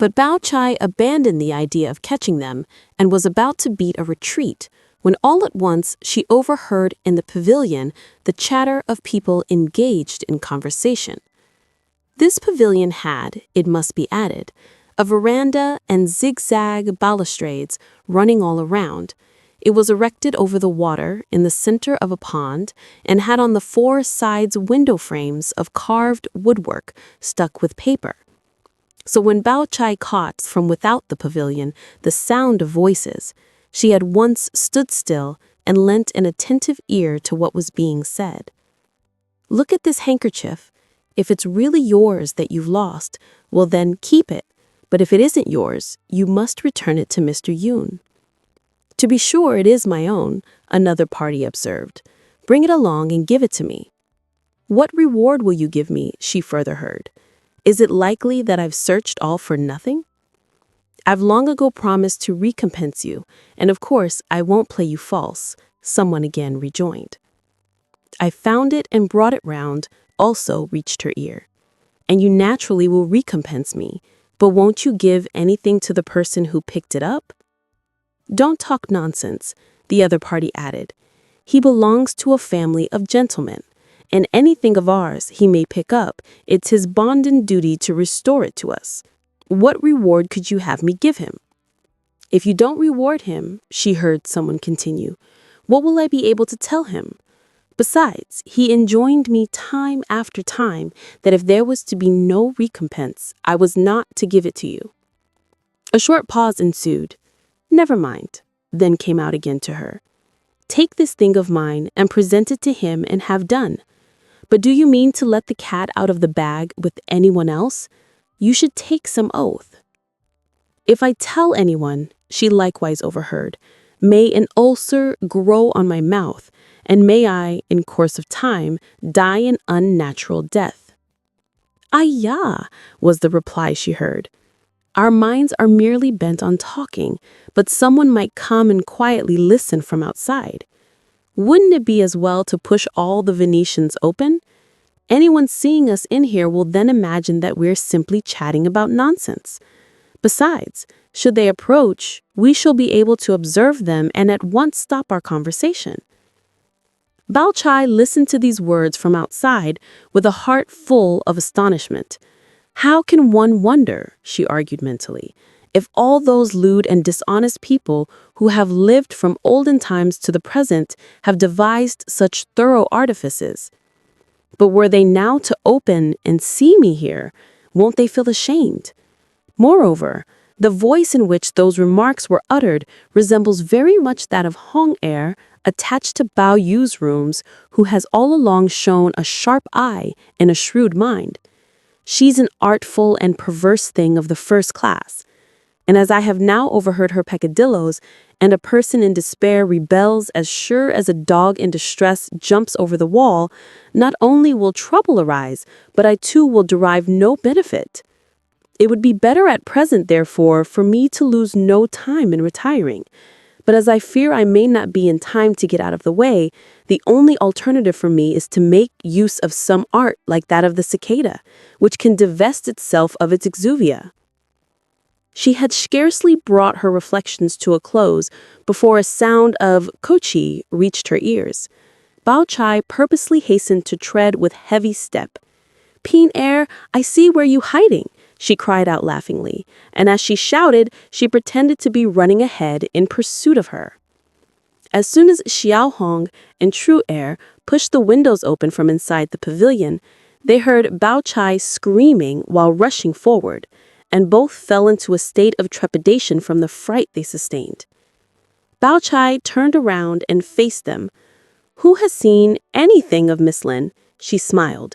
But Bao Chai abandoned the idea of catching them and was about to beat a retreat when all at once she overheard in the pavilion the chatter of people engaged in conversation. This pavilion had, it must be added, a veranda and zigzag balustrades running all around. It was erected over the water in the center of a pond and had on the four sides window frames of carved woodwork stuck with paper. So when Bao Chai caught from without the pavilion the sound of voices, she at once stood still and lent an attentive ear to what was being said. "Look at this handkerchief. If it's really yours that you've lost, well then keep it. But if it isn't yours, you must return it to Mr. Yoon." "To be sure it is my own," another party observed. "Bring it along and give it to me." "What reward will you give me?" she further heard. "Is it likely that I've searched all for nothing?" "I've long ago promised to recompense you, and of course I won't play you false," someone again rejoined. "I found it and brought it round," also reached her ear. "And you naturally will recompense me, but won't you give anything to the person who picked it up?" "Don't talk nonsense," the other party added. "He belongs to a family of gentlemen, and anything of ours he may pick up, it's his bounden duty to restore it to us. What reward could you have me give him?" "If you don't reward him," she heard someone continue, "what will I be able to tell him? Besides, he enjoined me time after time that if there was to be no recompense, I was not to give it to you." A short pause ensued. "Never mind," then came out again to her. "Take this thing of mine and present it to him and have done. But do you mean to let the cat out of the bag with anyone else? You should take some oath." "If I tell anyone," she likewise overheard, "may an ulcer grow on my mouth, and may I, in course of time, die an unnatural death." "Ayah," was the reply she heard. "Our minds are merely bent on talking, but someone might come and quietly listen from outside. Wouldn't it be as well to push all the Venetians open? Anyone seeing us in here will then imagine that we're simply chatting about nonsense. Besides, should they approach, we shall be able to observe them and at once stop our conversation." Bao Chai listened to these words from outside with a heart full of astonishment. "How can one wonder," she argued mentally, "if all those lewd and dishonest people who have lived from olden times to the present have devised such thorough artifices? But were they now to open and see me here, won't they feel ashamed? Moreover, the voice in which those remarks were uttered resembles very much that of Hong Er, attached to Bao Yu's rooms, who has all along shown a sharp eye and a shrewd mind. She's an artful and perverse thing of the first class. And as I have now overheard her peccadilloes, and a person in despair rebels as sure as a dog in distress jumps over the wall, not only will trouble arise, but I too will derive no benefit. It would be better at present, therefore, for me to lose no time in retiring. But as I fear I may not be in time to get out of the way, the only alternative for me is to make use of some art like that of the cicada, which can divest itself of its exuvia." She had scarcely brought her reflections to a close before a sound of kochi reached her ears. Bao Chai purposely hastened to tread with heavy step. "Peen air, I see where you hiding," she cried out laughingly, and as she shouted, she pretended to be running ahead in pursuit of her. As soon as Xiao Hong and True Air pushed the windows open from inside the pavilion, they heard Bao Chai screaming while rushing forward, and both fell into a state of trepidation from the fright they sustained. Bao Chai turned around and faced them. "Who has seen anything of Miss Lin?" She smiled.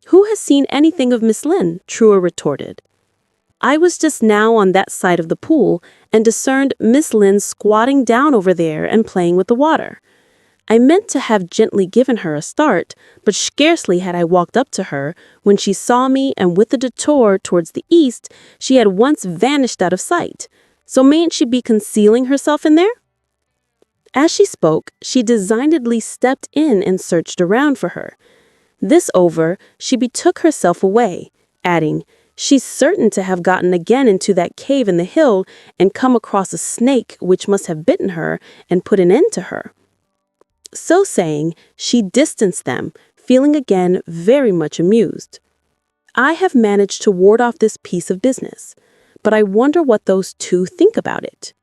"Who has seen anything of Miss Lin?" Trua retorted. "I was just now on that side of the pool and discerned Miss Lin squatting down over there and playing with the water. I meant to have gently given her a start, but scarcely had I walked up to her when she saw me, and with a detour towards the east, she had once vanished out of sight. So mayn't she be concealing herself in there?" As she spoke, she designedly stepped in and searched around for her. This over, she betook herself away, adding, She's certain to have gotten again into that cave in the hill and come across a snake which must have bitten her and put an end to her. So saying, she distanced them, feeling again very much amused. I have managed to ward off this piece of business, but I wonder what those two think about it.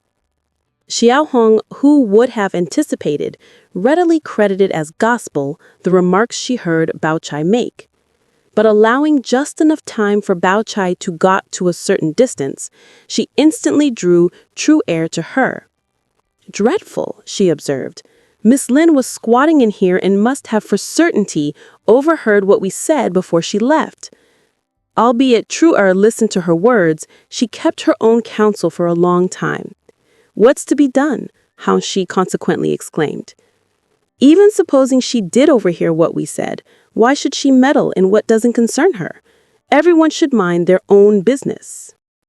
Xiaohong, who would have anticipated, readily credited as gospel the remarks she heard Bao Chai make. But allowing just enough time for Bao Chai to got to a certain distance, she instantly drew true air to her. Dreadful, she observed. Miss Lin was squatting in here and must have for certainty overheard what we said before she left. Albeit Truer listened to her words, she kept her own counsel for a long time. What's to be done? How she consequently exclaimed. Even supposing she did overhear what we said, why should she meddle in what doesn't concern her? Everyone should mind their own business.